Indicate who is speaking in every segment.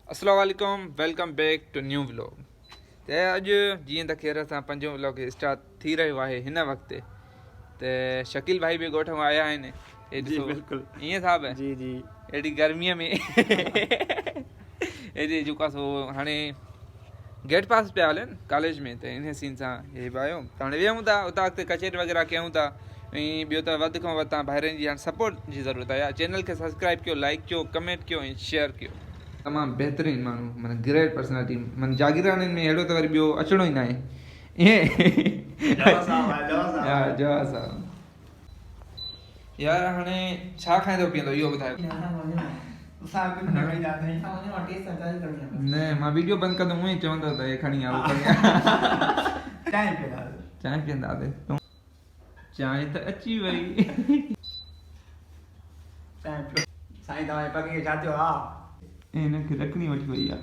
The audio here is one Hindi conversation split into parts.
Speaker 1: अस्सलाम वालेकुम, welcome back to new vlog. तो अॼु जीअं त ख़ैर सां पंजो व्लॉग स्टार्ट थी रहियो आहे हिन वक़्तु। तो शकील भाई भी ॻोठ मां आया आहिनि।
Speaker 2: जी बिल्कुल
Speaker 1: ईअं साहब
Speaker 2: जी जी
Speaker 1: एॾी गर्मीअ में एॾी जेको सो हाणे गेट पास पिया हलनि कॉलेज में, त इन सीन सां हे बि आयो। त हाणे वियूं था उतां अॻिते कचहरी वग़ैरह कयूं था। ऐं ॿियो त वधि खां वधि तव्हां भाइरनि जी हाणे सपोर्ट जी ज़रूरत आहे। चैनल खे सब्सक्राइब कयो, लाइक कयो, कमेंट कयो ऐं शेयर कयो। तमामु बहितरीनु माण्हू, माना ग्रेट पर्सनैलिटी, माना जागीराननि में अहिड़ो त वरी ॿियो अचिणो ई न आहे ईअं। हा जवाब साहब यार हाणे छा खाईंदो पीअंदो इहो ॿुधायो। न मां वीडियो बंदि कंदो हूअं ई चवंदो त हे खणी आ उहो खणी आ। चांहि पीअंदासीं तूं चांहि त अची वई।
Speaker 2: साईं तव्हांजे पग खे छा थियो आहे?
Speaker 1: हिनखे ॾकणी वठी वई आहे।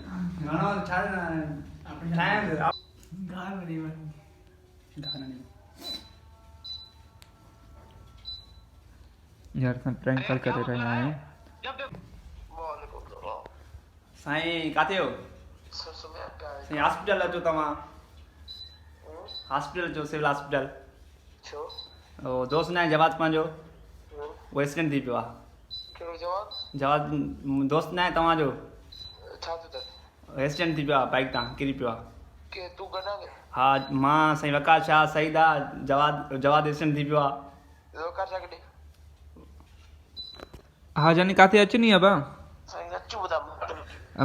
Speaker 1: यार असां प्रैंक कॉल करे रहिया आहियूं।
Speaker 2: साईं किथे हो? साईं हॉस्पिटल अचो तव्हां। हॉस्पिटल अचो, सिविल हॉस्पिटल। ओ दोस्त न आहे जवाद पंहिंजो, वो एक्सीडेंट थी पियो आहे। जवाद दोस्त न आहे तव्हांजो, एक्सीडेंट थी पियो आहे, बाइक तां किरी पियो आहे। हा मां साईं वकार शाह सईद आहे, जवाद एक्सीडेंट थी पियो आहे।
Speaker 1: हा जानी काथे अचनी है बा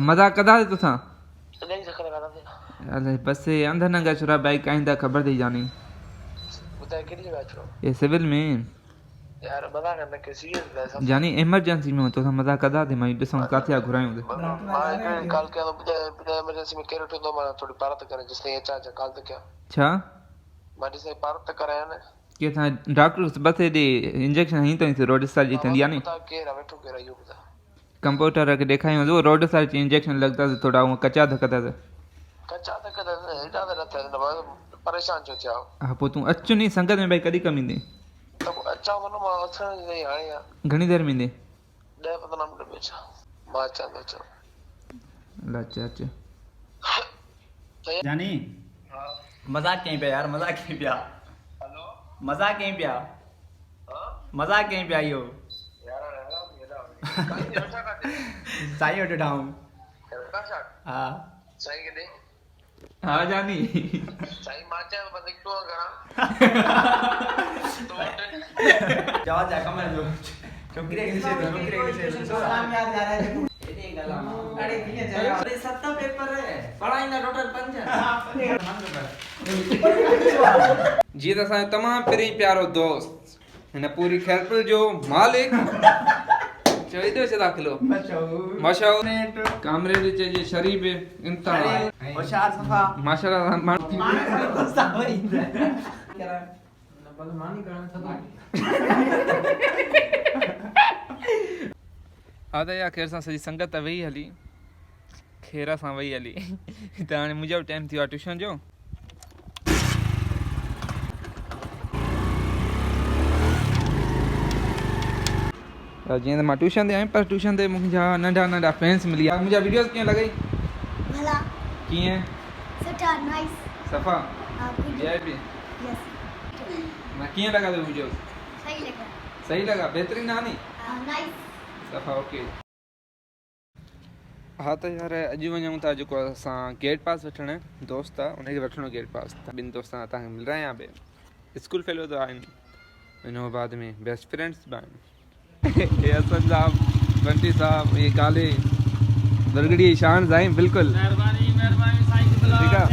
Speaker 1: मजाक कदा थे तुसा अरे बस अंदर न गया छुरा बाइक आइंदा खबर थी जानी ये सिविल में
Speaker 3: यार मजाक करने के सीरियस
Speaker 1: जानी इमरजेंसी में हो तो मजाक कदा थे मैं दिसम काथे घुरायूं दे
Speaker 3: काल के इमरजेंसी में केरो तो मैं थोड़ी पारत करे जिसने ये चाचा काल तक क्या
Speaker 1: छा
Speaker 3: मैं जिसने पारत करे ने
Speaker 1: के था डॉक्टर बस दे इंजेक्शन ही तो रोड साल जी थंदी आनी
Speaker 3: के बैठो के रहियो बता
Speaker 1: कंप्यूटर के देखायो जो रोड साल जी इंजेक्शन लगता है थोड़ा वो कच्चा धकता है
Speaker 3: कच्चा धकता है एटा न थे परेशान छो चाओ
Speaker 1: हां पो तू अच नहीं संगत में भाई कदी कमी दे
Speaker 3: तो अच्छा मनो मां अचण नहीं आया
Speaker 1: घणी देर में दे
Speaker 3: 10-15 मिनट में छा मां चांदो छो
Speaker 1: अच्छा अच्छा
Speaker 2: जानी
Speaker 3: हां
Speaker 2: मजाक कहीं पे यार, मजाक कहीं पे
Speaker 3: हेलो
Speaker 2: मजाक कहीं पे
Speaker 3: हां
Speaker 2: मजाक कहीं पे आइयो
Speaker 3: यार ये दा कहीं अच्छा का दे
Speaker 2: साईं उठ डाऊं।
Speaker 3: का शॉट
Speaker 2: हाँ
Speaker 3: सही के दे
Speaker 1: हाँ जानी
Speaker 3: सही माचा बंद तो करा
Speaker 2: जवाब जा कमर जो छोकरी के से सलाम याद जा रहा है देखो इतनी गला अरे दिए जा अरे 7 पेपर है पढ़ाई ना टोटल 5
Speaker 1: जी तो असां तमाम प्री प्यारो दोस्त हिन पूरी खैरपुर जो मालिक चोइदो से दाखिलो मशहूर कामरे जे जे शरीफ इंतहा
Speaker 2: होशियार सफा
Speaker 1: माशाल्लाह हा त या खैर सां सॼी संगत वही हली खैर सां वही हली त हाणे मुंहिंजो टाइम थियो आहे ट्यूशन जो। जीअं त मां ट्यूशन ते आहियां पर ट्यूशन ते मुंहिंजा नंढा नंढा फ्रेंड्स मिली विया। मुंहिंजा वीडियोस कीअं लॻई?
Speaker 4: भला
Speaker 1: कीअं
Speaker 4: सुठा नाइस
Speaker 1: सफ़ा
Speaker 4: आपको
Speaker 1: जय बि
Speaker 4: यस
Speaker 1: मां कीअं लॻा थो वीडियोस?
Speaker 4: सही लगा
Speaker 1: सही लॻा बहितरीन आहे नी
Speaker 4: नाइस
Speaker 1: सफ़ा ओके। हा त यार अॼु वञूं था जेको असां गेट पास वठणु दोस्त आहे उनखे वठिणो गेट पास त ॿिनि दोस्तनि सां तव्हांखे मिल रहिया आहियां ॿिए स्कूल फेलो त आहिनि इन खां बाद में बेस्ट फ्रेंड्स बि आहिनि। ये हसन साहब बंटी साहब ये काले दरगड़ी शान साईं बिल्कुलु
Speaker 2: मेहरबानी साईं
Speaker 1: ठीक है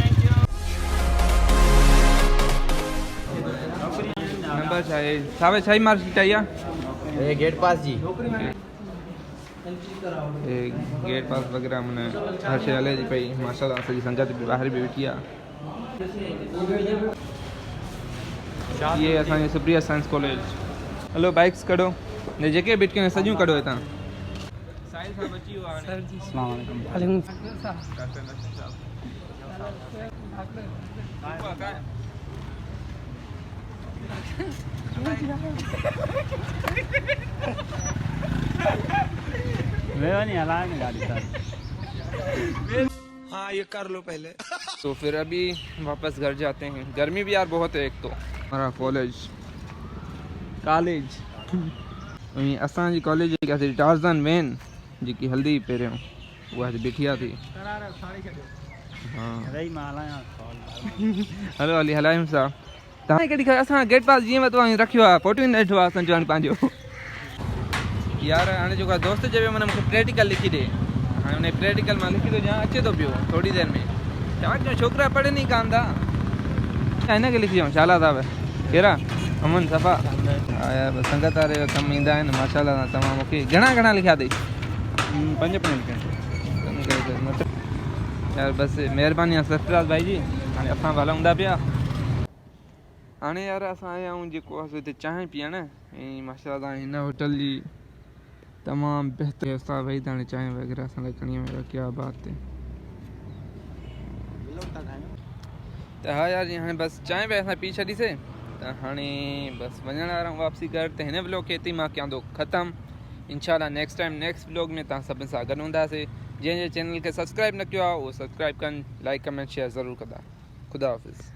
Speaker 1: नंबर चाहिए साहब छाई मार्कशीट आई आहे
Speaker 2: ये गेट पास जी
Speaker 1: ये गेट पास वगैरह मैंने हर शइ हले थी पई माशाल्लाह सॼी संगत बि ॿाहिरि बि वेठी आहे। ये असांजे Supriya science college. Hello bikes कढो ने जेके बिटकियूं सॼियूं कढो हितां। साहिल साहब अची वियो आहे सर जी अस्सलाम वालेकुम वालेकुम
Speaker 2: मैं नहीं हला गाड़ी सर
Speaker 5: हाँ ये कर लो पहले।
Speaker 1: तो फिर अभी वापस घर जाते हैं। गर्मी भी यार बहुत है एक तो। हमारा कॉलेज असांजी कॉलेज क्या थी टार्ज़न वैन जेकी हल्दी पहिरियों उहा बिठिया थी। हाँ हलो हली हलायूं सा। तव्हां कॾहिं असां गेट पास जीअं वरितो आहे रखियो आहे फोटो ई न ॾिठो आहे असां चवणु पंहिंजो यार। हाणे जेको आहे दोस्त चयो माना मूंखे प्रैक्टिकल लिखी ॾे। हाणे हुन प्रैक्टिकल मां लिखी थो ॾियां अचे थो पियो थोरी देरि में। चवां जो छोकिरा पढ़नि ई कान था हिनखे लिखी ॾियूं शाला साहिब कहिड़ा अमन सफ़ा। हा यार बसि संगत वारे कमु ईंदा आहिनि माशाल्लाह। तव्हां मूंखे घणा लिखिया अथई? 5 लिखिया यार। बसि महिरबानी आहे सतराज भाई जी। हाणे असां हलूं था पिया। हाणे यार असां आया आहियूं जेको आहे हिते चांहि पीअण ऐं माशाल्लाह हिन होटल जी तमामु बहितरु असां वेही था हाणे चांहि वग़ैरह असां लाइ खणी आया क्या बात है। त हा यार हाणे बसि चांहि वांहि असां पी छॾीसीं त हाणे बसि वञण वारा आहियूं वापसी घर। त हिन ब्लॉग खे हिते मां कयां थो ख़तमु। इंशाल्लाह नेक्स्ट टाइम नेक्स्ट ब्लॉग में तव्हां सभिनि सां गॾु हूंदासीं। जंहिं चैनल खे सब्सक्राइब न कयो आहे उहो सब्सक्राइब कनि, लाइक कमेंट शेयर ज़रूरु कंदा। ख़ुदा हाफ़िज़।